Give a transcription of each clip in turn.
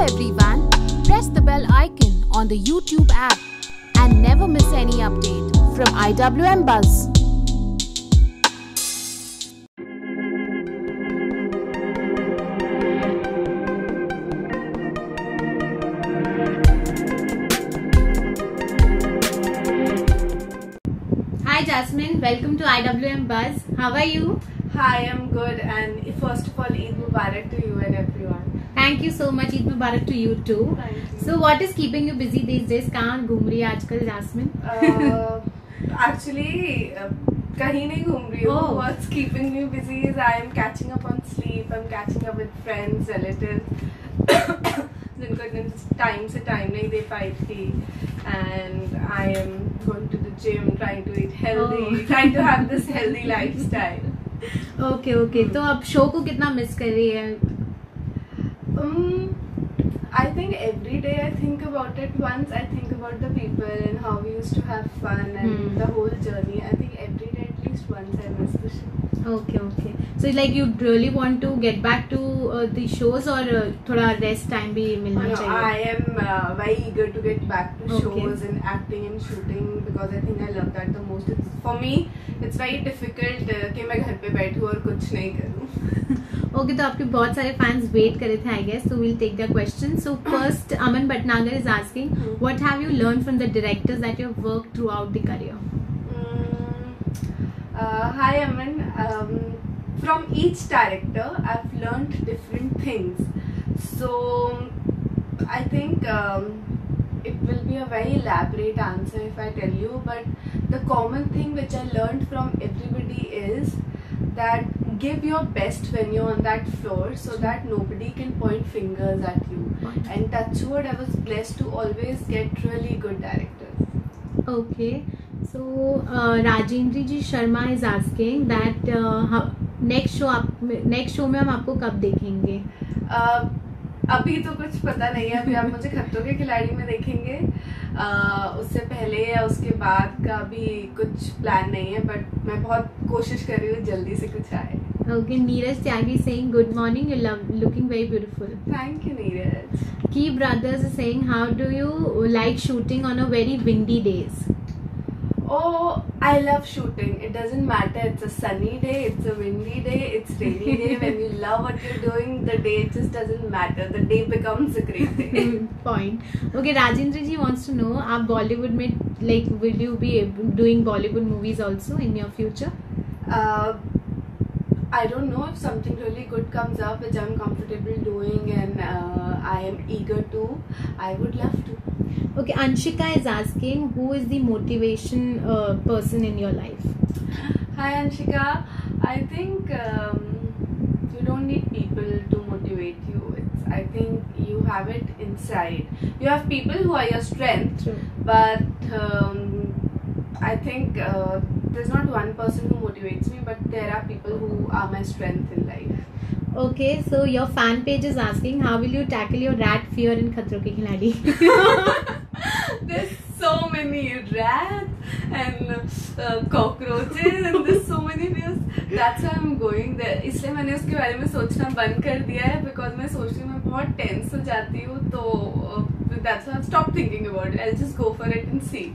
everyone, press the bell icon on the YouTube app and never miss any update from IWM Buzz. Hi Jasmine, welcome to IWM Buzz. How are you? Hi, I'm good, and first of all, Eid Mubarak to you and everyone. Thank you so much. Eid Mubarak to you too. Thank you. So what is keeping you busy these days? कहाँ घूम रही है आजकल Jasmine? Actually, कहीं नहीं घूम रही हूँ. Oh. What's keeping me busy is I am catching up on sleep. I'm catching up with friends, relatives. जिनको इतने टाइम से टाइम नहीं दे पाई थी. And I am going to the gym, trying to eat healthy, trying to have this healthy lifestyle. Okay. तो अब show को कितना miss कर रही है? I think every day I think about it. Once I think about the people and how we used to have fun and the whole journey. I think every day at least once I miss the show. Okay. So like you really want to get back to the shows or थोड़ा rest time भी मिलना No, चाहिए? I am very eager to get back to Okay. shows and acting and shooting because I think I love that the most. For me, it's very difficult कि मैं घर पे बैठूँ और कुछ नहीं करूँ. Okay, तो आपके बहुत सारे fans wait कर रहे थे, I guess. So we'll take their questions. So first, Aman Bhatnagar is asking, what have you learned from the directors that you have worked throughout the career? Hi Aman. From each director, I've learned different things. So I think it will be a very elaborate answer if I tell you, but the common thing which I learned from everybody is that give your best when you're on that floor so that nobody can point fingers at you. And touch wood, I was blessed to always get really good directors. Okay, so Rajendra Ji Sharma is asking that next show में हम आपको कब देखेंगे? अभी तो कुछ पता नहीं है. अभी आप मुझे खतरों के खिलाड़ी में देखेंगे. उससे पहले या उसके बाद का भी कुछ प्लान नहीं है, बट मैं बहुत कोशिश कर रही हूँ जल्दी से कुछ आए. Okay, Neeraj Tyagi saying good morning, you're looking very beautiful. Thank you, Neeraj. Key Brothers is saying how do you like shooting on a very windy days? Oh, I love shooting. It doesn't matter. It's a sunny day, it's a windy day, it's rainy day. When you love what you're doing, the day just doesn't matter. The day becomes a great day. Point. Okay, Rajendra Ji wants to know, आप Bollywood में like will you be doing Bollywood movies also in your future? I don't know if something really good comes up which I'm comfortable doing and I am eager to. I would love to. Okay, Anshika is asking who is the motivation person in your life? Hi Anshika. I think you don't need people to motivate you. I think you have it inside. You have people who are your strength. True. But I think there's not one person who motivates me, but there are people who are my strength in life. Okay, so your fan page is asking how will you tackle your rat fear in Khatron Ke Khiladi? There's so many rats and cockroaches and there's so many fears. That's why I'm going there. इसलिए मैंने उसके बारे में सोचना बंद कर दिया है because मैं सोच रही हूँ मैं बहुत tense हो जाती हूँ, तो that's why I've stopped thinking about it. I'll just go for it and see.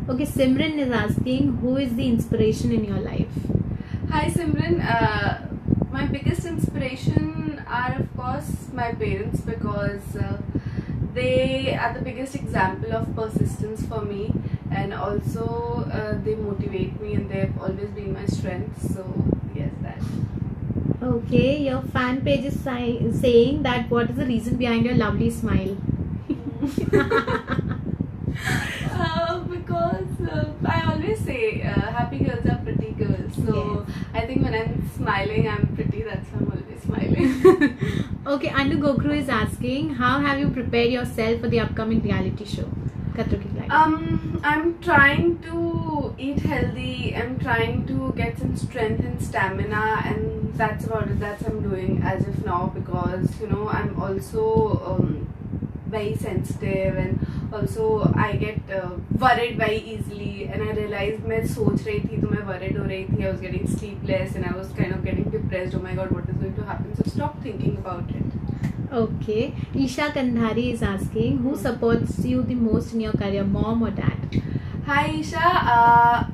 Okay, Simran is asking who is the inspiration in your life? Hi Simran. My biggest inspiration are of course my parents because they are the biggest example of persistence for me, and also they motivate me and they've always been my strength. So yes, that. Okay, your fan page is saying that what is the reason behind your lovely smile? Because I always say happy girls are pretty girls. So Yes. I think when I'm smiling, I'm pretty. That's why I'm always smiling. Okay, Anu Gokru is asking how have you prepared yourself for the upcoming reality show Khatron Ke Khiladi? I'm trying to eat healthy. I'm trying to get some strength and stamina, and that's about it. That's what I'm doing as of now because I'm also very sensitive and also I get worried very easily, and I realized मैं सोच रही थी तो मैं worried हो रही थी. I was getting sleepless and I was kind of getting depressed. Oh my god, what is going to happen? So stop thinking about it. Okay. Isha Kandhari is asking, who supports you the most in your career, mom or dad? Hi Isha,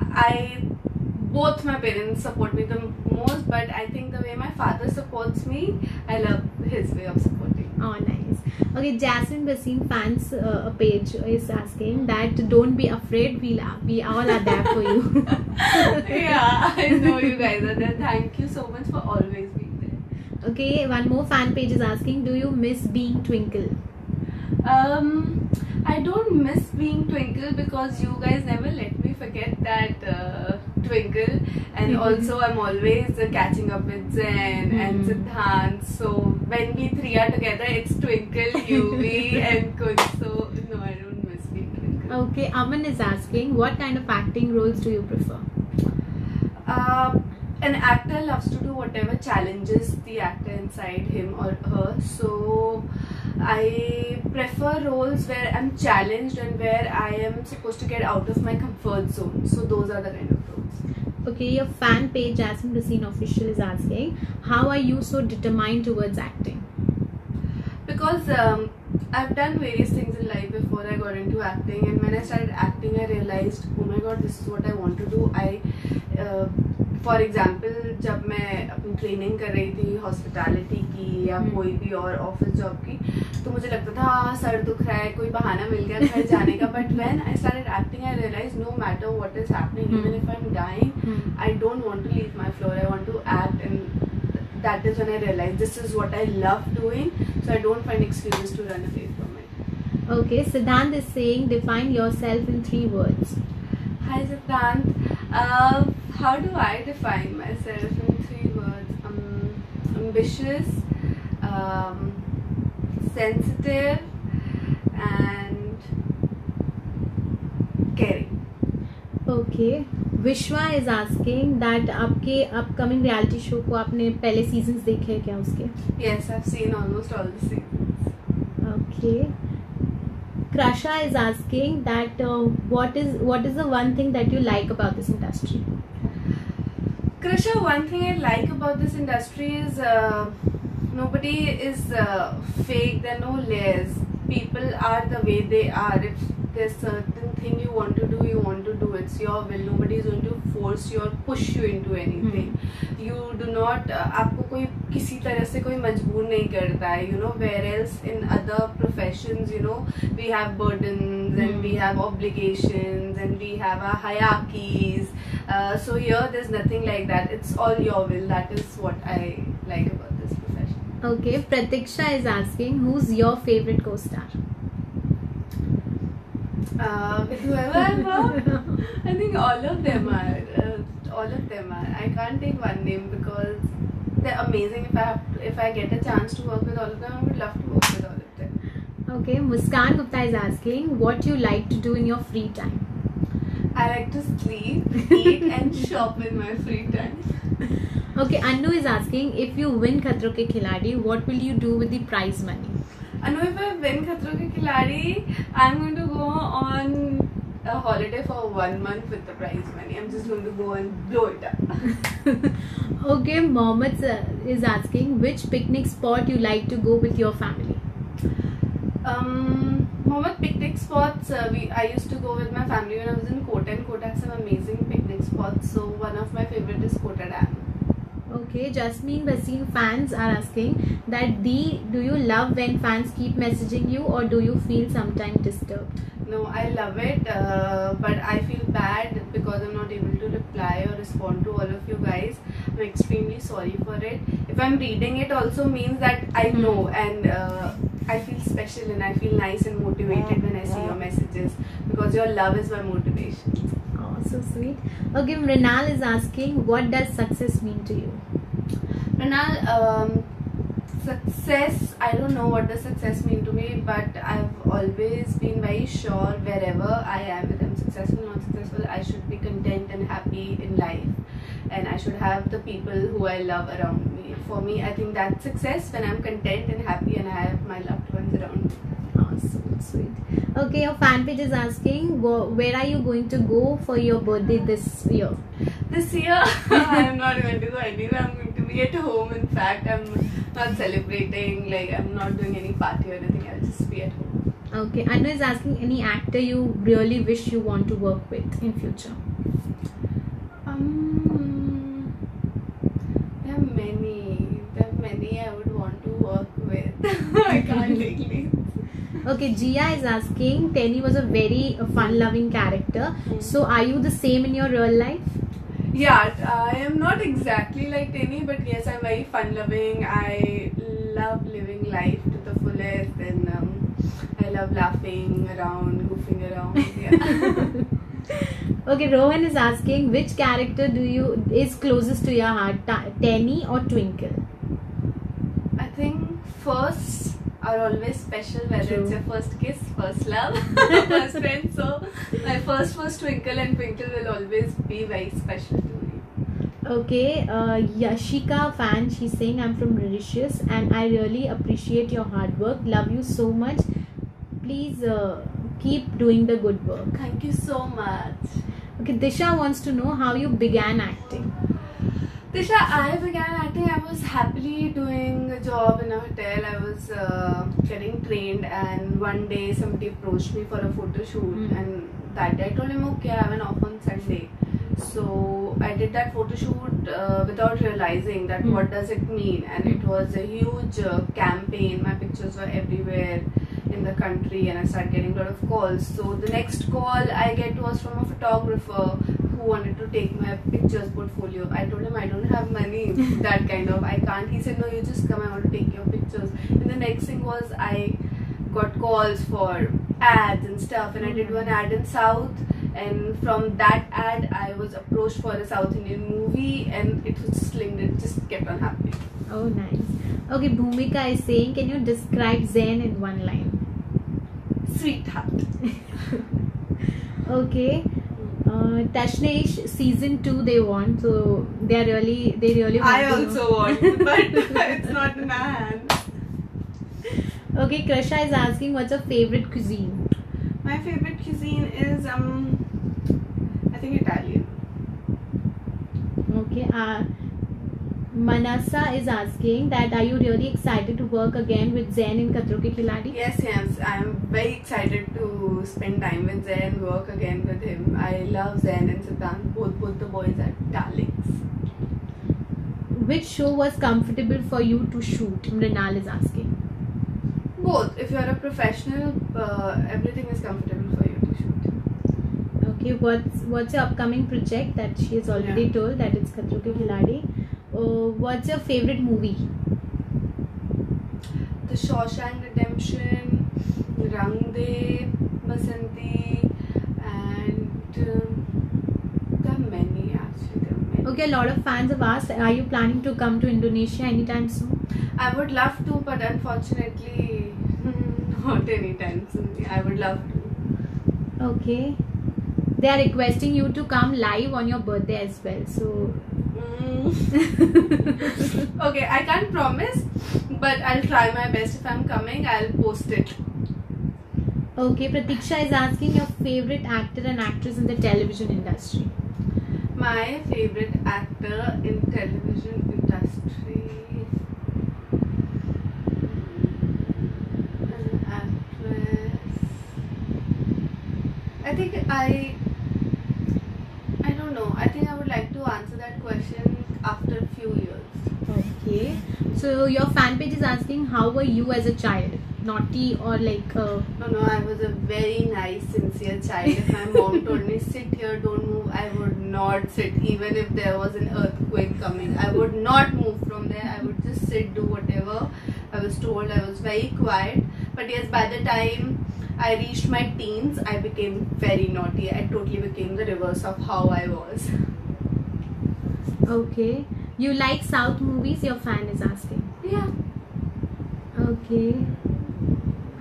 both my parents support me the most, but I think the way my father supports me, I love his way of supporting. Oh, nice. Okay, Jasmine Basim fans page is asking that don't be afraid, we all are there for you. Yeah, I know you guys are there. Thank you so much for always being there. Okay, one more fan page is asking, do you miss being Twinkle? I don't miss being Twinkle because you guys never let me forget that Twinkle, and also I'm always catching up with Zen and Siddhant. So when we three are together, it's Twinkle, Yuvi, and Kunj. So no, I don't miss being Twinkle. Okay, Aman is asking, what kind of acting roles do you prefer? An actor loves to do whatever challenges the actor inside him or her. So I prefer roles where I'm challenged and where I am supposed to get out of my comfort zone. So those are the kind of roles. Okay, your fan page Jasmine Racine Official is asking, how are you so determined towards acting? Because I've done various things in life before I got into acting, and when I started acting I realized, oh my god, this is what I want to do. For example, जब मैं अपनी training कर रही थी hospitality की या कोई भी और ऑफिस जॉब की, तो मुझे लगता था सर दुख रहा है, कोई बहाना मिल गया घर जाने का. But when I started acting I realise no matter what is happening, even if I am dying, I don't want to leave my floor, I want to act. And that is when I realized this is what I love doing, so I don't find excuses to run away from it. Okay, Siddhant is saying, define yourself in 3 words. Hi Siddhant, how do I define myself in 3 words? Ambitious, sensitive, and caring. Okay, Vishwa is asking that आपके upcoming reality show को आपने पहले seasons देखे हैं क्या उसके? Yes, I've seen almost all the seasons. Okay. Krasha is asking that what is the one thing that you like about this industry? Krasha, one thing I like about this industry is nobody is fake. There are no layers. People are the way they are. If there's certain thing you want to do, you want to do. It's your will. Nobody is going to force you or push you into anything. You do not. आपको कोई किसी तरह से कोई मजबूर नहीं करता है. You know, whereas in other professions, you know, we have burdens and we have obligations and we have our hierarchies. So here there's nothing like that. It's all your will. That is what I like about this profession. Okay, Pratiksha is asking, who's your favorite co-star? With whoever I work, I think all of them are. I can't take one name because they're amazing. If I get a chance to work with all of them, I would love to work with all of them. Okay, Muskan Gupta is asking, what you like to do in your free time? I like to sleep, eat, and shop in my free time. Okay, Anu is asking, if you win Khatro Ke Khiladi, what will you do with the prize money? Anu, if I win Khatro Ke Khiladi, I'm going to go on a holiday for 1 month with the prize money. I'm just going to go and blow it up. Okay, Mohammed is asking, which picnic spot you like to go with your family? Mohammed, picnic spots, I used to go with my family when I was in Kota, and Kota has some amazing picnic spots. So one of my favorite is Kota Dam. Okay, Jasmine Basim fans are asking that do you love when fans keep messaging you, or do you feel sometimes disturbed? No, I love it, but I feel bad because I'm not able to reply or respond to all of you guys. I'm extremely sorry for it. If I'm reading it also means that I know, and I feel special and I feel nice and motivated when I see your messages, because your love is my motivation. Oh, so sweet. Okay, Mrinal is asking, what does success mean to you? Mrinal, success, I don't know what does success mean to me, but I've always been very sure wherever I am, whether I'm successful or not successful, I should be content and happy in life, and I should have the people who I love around me. For me, I think that's success, when I'm content and happy and I have my loved ones around me. Oh, so sweet. Okay, your fan page is asking, where are you going to go for your birthday this year? This year, I'm not going to go anywhere. I'm going to be party at home. In fact, I'm not celebrating. Like I'm not doing any party or anything. I'll just be at home. Okay, Anu is asking any actor you really wish you want to work with in future. There are many. There are many I would want to work with. I can't take leads. Okay, Gia is asking, Tenny was a very fun-loving character. So, are you the same in your real life? Yeah, I am not exactly like Tenny, but yes, I'm very fun-loving. I love living life to the fullest, and I love laughing around, goofing around. Yeah. Okay, Rohan is asking, which character is closest to your heart, Tenny or Twinkle? I think first are always special, whether True. it's your first kiss, first love, first friend. So my first was Twinkle, and Twinkle will always be very special to me. Okay, Yashika fan, she's saying, I'm from Mauritius and I really appreciate your hard work. Love you so much. Please keep doing the good work. Thank you so much. Okay, Disha wants to know how you began acting. Disha, I began acting. I was happily doing a job in a hotel. I was getting trained, and one day somebody approached me for a photo shoot, and that day I told him, okay, I have an off on Sunday. So I did that photo shoot without realizing that what does it mean, and it was a huge campaign. My pictures were everywhere in the country, and I started getting a lot of calls. So the next call I get was from a photographer who wanted to take my pictures portfolio. I told him I don't have money, that kind of, I can't. He said, no, you just come, I want to take your pictures. And the next thing was I got calls for ads and stuff, and I did one ad in South, and from that ad I was approached for a South Indian movie, and it was just linked, it just kept on happening. Oh, nice. Okay, Bhumika is saying, can you describe Zen in one line? Sweetheart. Okay. Tashnesh season 2 they want, so they really want I to know. also want, but it's not in our hands. Okay, Krusha is asking, what's your favorite cuisine? My favorite cuisine is I think Italian. Okay, Manasa is asking that, are you really excited to work again with Zen in Khatron Ke Khiladi? Yes, I am very excited to spend time with Zen, work again with him. I love Zen and Siddhant. Both the boys are darlings. Which show was comfortable for you to shoot? Mrinal is asking. Both. If you are a professional, everything is comfortable for you to shoot. Okay, what's your upcoming project that she has already told that it's Khatron Ke Khiladi? What's your favorite movie? The Shawshank Redemption, Rang De, Basanti, and there are many actually. Okay, a lot of fans have asked, are you planning to come to Indonesia anytime soon? I would love to, but unfortunately, not anytime soon. I would love to. Okay. They are requesting you to come live on your birthday as well. So. Okay, I can't promise, but I'll try my best. If I'm coming, I'll post it. Okay, Pratiksha is asking your favorite actor and actress in the television industry. My favorite actor in television industry. An actress. I think I don't know. I think I would like to answer that question after a few years. Okay. So your fan page is asking, how were you as a child? Naughty or like... No, I was a very nice, sincere child. If my mom told me, sit here, don't move, I would not sit. Even if there was an earthquake coming, I would not move from there. I would just sit, do whatever I was told. I was very quiet. But yes, by the time I reached my teens, I became very naughty. I totally became the reverse of how I was. Okay. You like South movies? Your fan is asking. Yeah. Okay.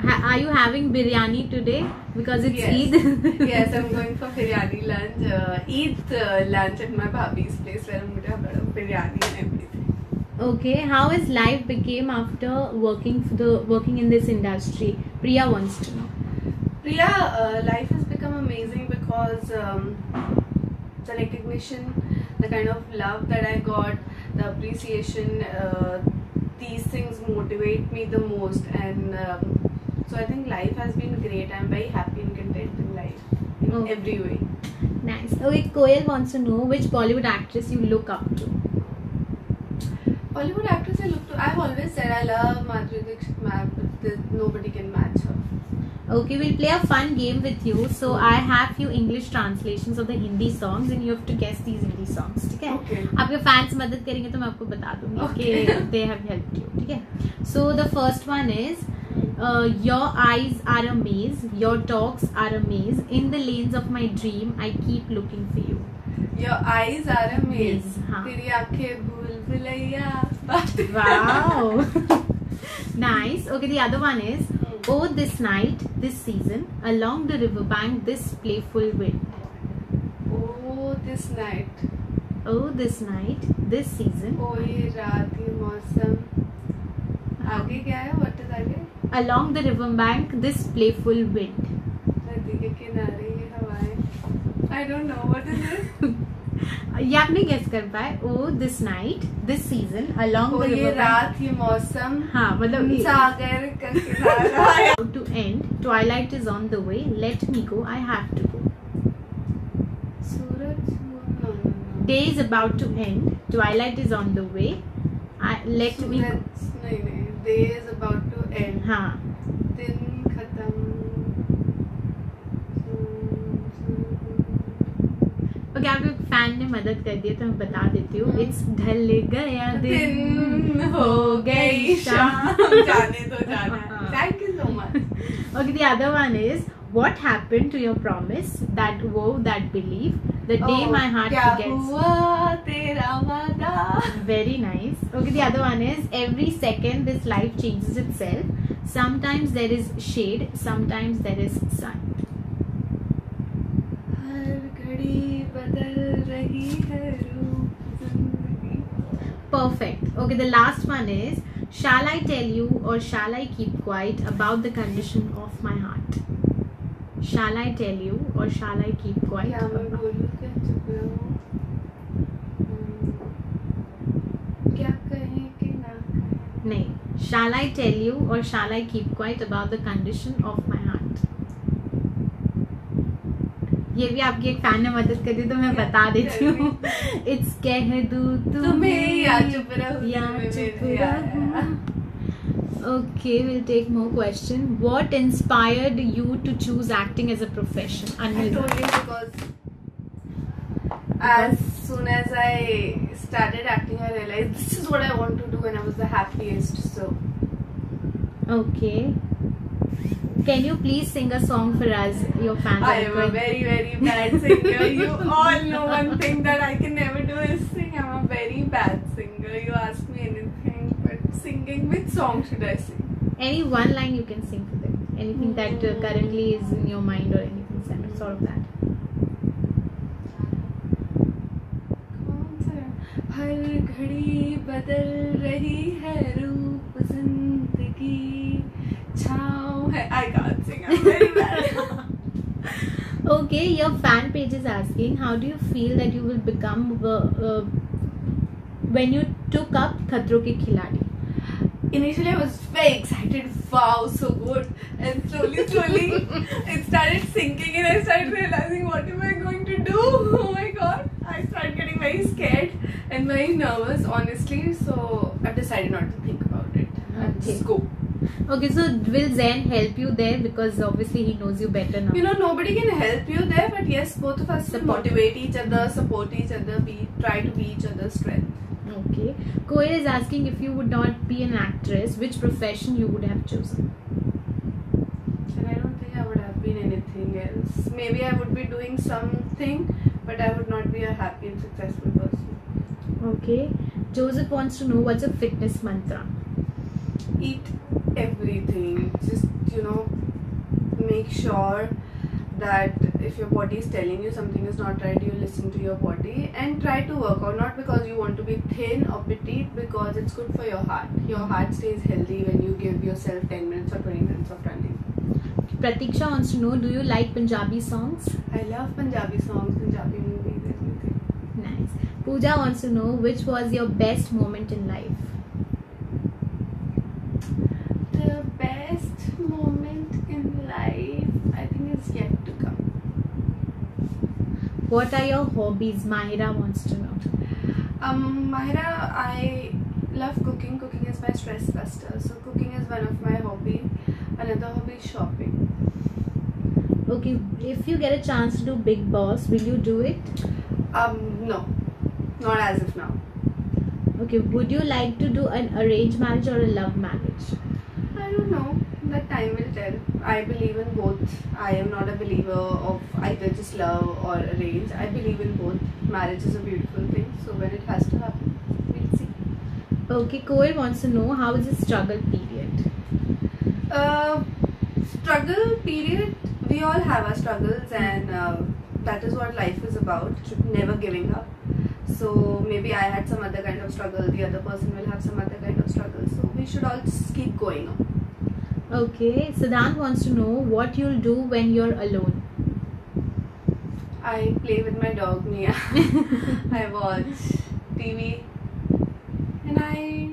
Are you having biryani today? Because it's Yes. Eid. Yes, I'm going for biryani lunch. Eid lunch at my bhabhi's place where I'm going to have a lot of biryani and everything. Okay. How has life became after working in this industry? Priya wants to know. Priya, life has become amazing because the recognition, the kind of love that I got, the appreciation, these things motivate me the most, and so I think life has been great. I'm very happy and content in life in every way. Nice. Okay, Koel wants to know which Bollywood actress you look up to. Bollywood actress I look to, I've always said I love Madhuri Dixit, ma'am, but nobody can match her. Okay, we'll play a fun game with you. So I have few English translations of the Hindi songs and you have to guess these Hindi songs. ठीक है? Okay. आपके fans मदद करेंगे तो मैं आपको बता दूँगी कि they have helped you. ठीक है? So the first one is your eyes are a maze, your talks are a maze. In the lanes of my dream, I keep looking for you. Your eyes are a maze. हाँ. तेरी आँखें भूल Bhulaiyaa. Wow. Nice. Okay, the other one is oh this night, this season, along the riverbank, this playful wind. Oh this night. Oh this night, this season, Oh ये रात ये मौसम. आगे क्या है? What is आगे? along the riverbank, this playful wind. नदी के किनारे ये हवाएं. I don't know what is it. ये आप नहीं गेस कर पाए. Oh this night, this season, along Oh the ये riverbank. रात ये मौसम. हाँ मतलब सागर का किनारा. about to end. Twilight is on the way. Let me go. I have to go. Suraj. No. Day is about to end. Twilight is on the way. Let me go. सूरज नहीं. Day is about to end. हाँ. दिन खत्म. Okay आपके fan ने मदद कर दी है तो मैं बता देती हूँ. इट्स ढल गया दिन हो गई शाम. जाने दो जाना. Thank you so much. Okay, the other one is what happened to your promise, that vow, that belief, the day my heart क्या forgets. हुआ तेरा वादा. Very nice. Okay, the other one is every second this life changes itself. Sometimes there is shade, sometimes there is sun. हर घड़ी बदल रही है रूप जिंदगी. Perfect. Okay, the last one is shall I tell you or shall I keep quiet about the condition of my heart? Shall I tell you or shall I keep quiet? क्या मैं बोलूं क्या चुप रहूं. क्या कहें कि ना कहें. नहीं. Shall I tell you or shall I keep quiet about the condition of my heart? ये भी आपकी एक फैन ने मदद कर दी तो मैं बता देती हूँ. It's कह दूँ तुम्हें या चुप रहूं या चुप रहूं. Okay, we'll take more question. What inspired you to choose acting as a profession? I Anil. told you because as soon as I started acting, I realized this is what I want to do, and I was the happiest. So Okay. Can you please sing a song for us? Your fans I are am a very, very bad singer. You all know one thing that I can never do is sing. I'm a very bad singer. You ask me anything, but singing, which song should I sing? Any one line you can sing for them. Anything that currently is in your mind or anything sort of that. हर घड़ी बदल रही है रूप जिंदगी छाँव है. I can't sing. I'm very bad. Okay, your fan page is asking how do you feel that you will become when you took up Khatron Ke Khiladi? Initially I was very excited. Wow, so good. And slowly it started sinking and I started realizing what am I going to do? Oh my god. I started getting very scared and very nervous honestly. So I've decided not to think about it. And Okay. just go. Okay, so will Zen help you there because obviously he knows you better now? You know, nobody can help you there, but yes, both of us will Support. motivate each other, support each other, try to be each other's strength. Okay. Koel is asking if you would not be an actress, which profession you would have chosen? And I don't think I would have been anything else. Maybe I would be doing something, but I would not be a happy and successful person. Okay. Joseph wants to know what's a fitness mantra. Eat everything. Just, make sure that if your body is telling you something is not right, you listen to your body and try to work out. Not because you want to be thin or petite, because it's good for your heart. Your heart stays healthy when you give yourself 10 minutes or 20 minutes of running. Pratiksha wants to know, do you like Punjabi songs? I love Punjabi songs, Punjabi movies, everything. Nice. Pooja wants to know which was your best moment in life. The best moment in life, I think, is yet to come. What are your hobbies? Mahira wants to know. Mahira, I love cooking. Cooking is my stress buster. So cooking is one of my hobby. Another hobby is shopping. Okay, if you get a chance to do Big Boss, will you do it? No, not as of now. Okay, would you like to do an arranged marriage or a love marriage? I don't know. That time will tell. I believe in both. I am not a believer of either just love or arrange. I believe in both. Marriage is a beautiful thing. So when it has to happen, we'll see. Okay, Koel wants to know how is the struggle period? Struggle period. We all have our struggles, and that is what life is about. Never giving up. So maybe I had some other kind of struggle. The other person will have some other kind of struggle. So we should all just keep going on. Okay, Siddhant wants to know what you'll do when you're alone. I play with my dog Mia. I watch TV, and I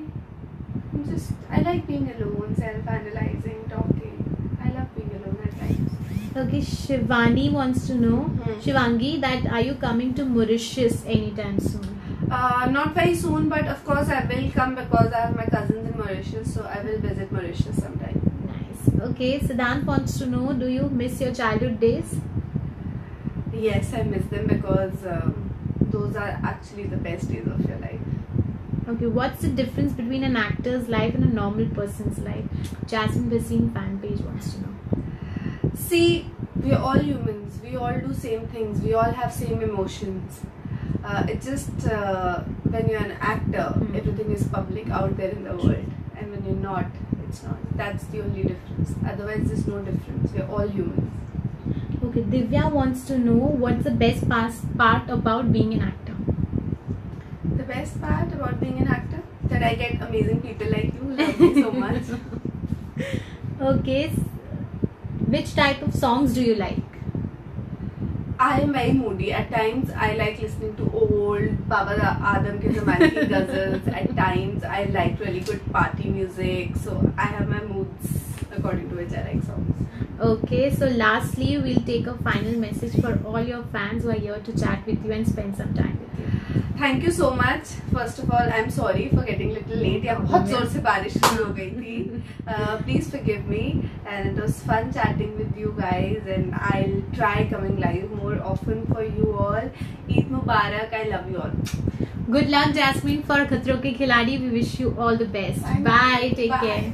like being alone, self-analyzing, talking. I love being alone at times. Okay, Shivani wants to know, Shivangi, that are you coming to Mauritius anytime soon? Not very soon, but of course I will come because I have my cousins in Mauritius, so I will visit Mauritius sometime. Nice. Okay, Siddhant wants to know, do you miss your childhood days? Yes, I miss them because those are actually the best days of your life. Okay, what's the difference between an actor's life and a normal person's life? Jasmine Basine fan page wants to know. See, we are all humans. We all do same things. We all have same emotions. It's just when you're an actor, everything is public out there in the world, and when you're not, it's not. That's the only difference. Otherwise, there's no difference. We're all humans. Okay, Divya wants to know what's the best part about being an actor. The best part about being an actor? That I get amazing people like you who love me so much. Okay, which type of songs do you like? I am very moody. At times, I like listening to old Baba Adam ke zamane ki ghazals. At times, I like really good party music. So I have my moods according to which I like songs. Okay, so lastly, we'll take a final message for all your fans who are here to chat with you and spend some time with you. Thank you so much. First of all, I'm sorry for getting a little late. Yeah, बहुत जोर से बारिश शुरू हो गई थी. Please forgive me. And it was fun chatting with you guys. And I'll try coming live more often for you all. Eid Mubarak. I love you all. Good luck, Jasmine, for Khatron Ke Khiladi. We wish you all the best. Bye. Take care.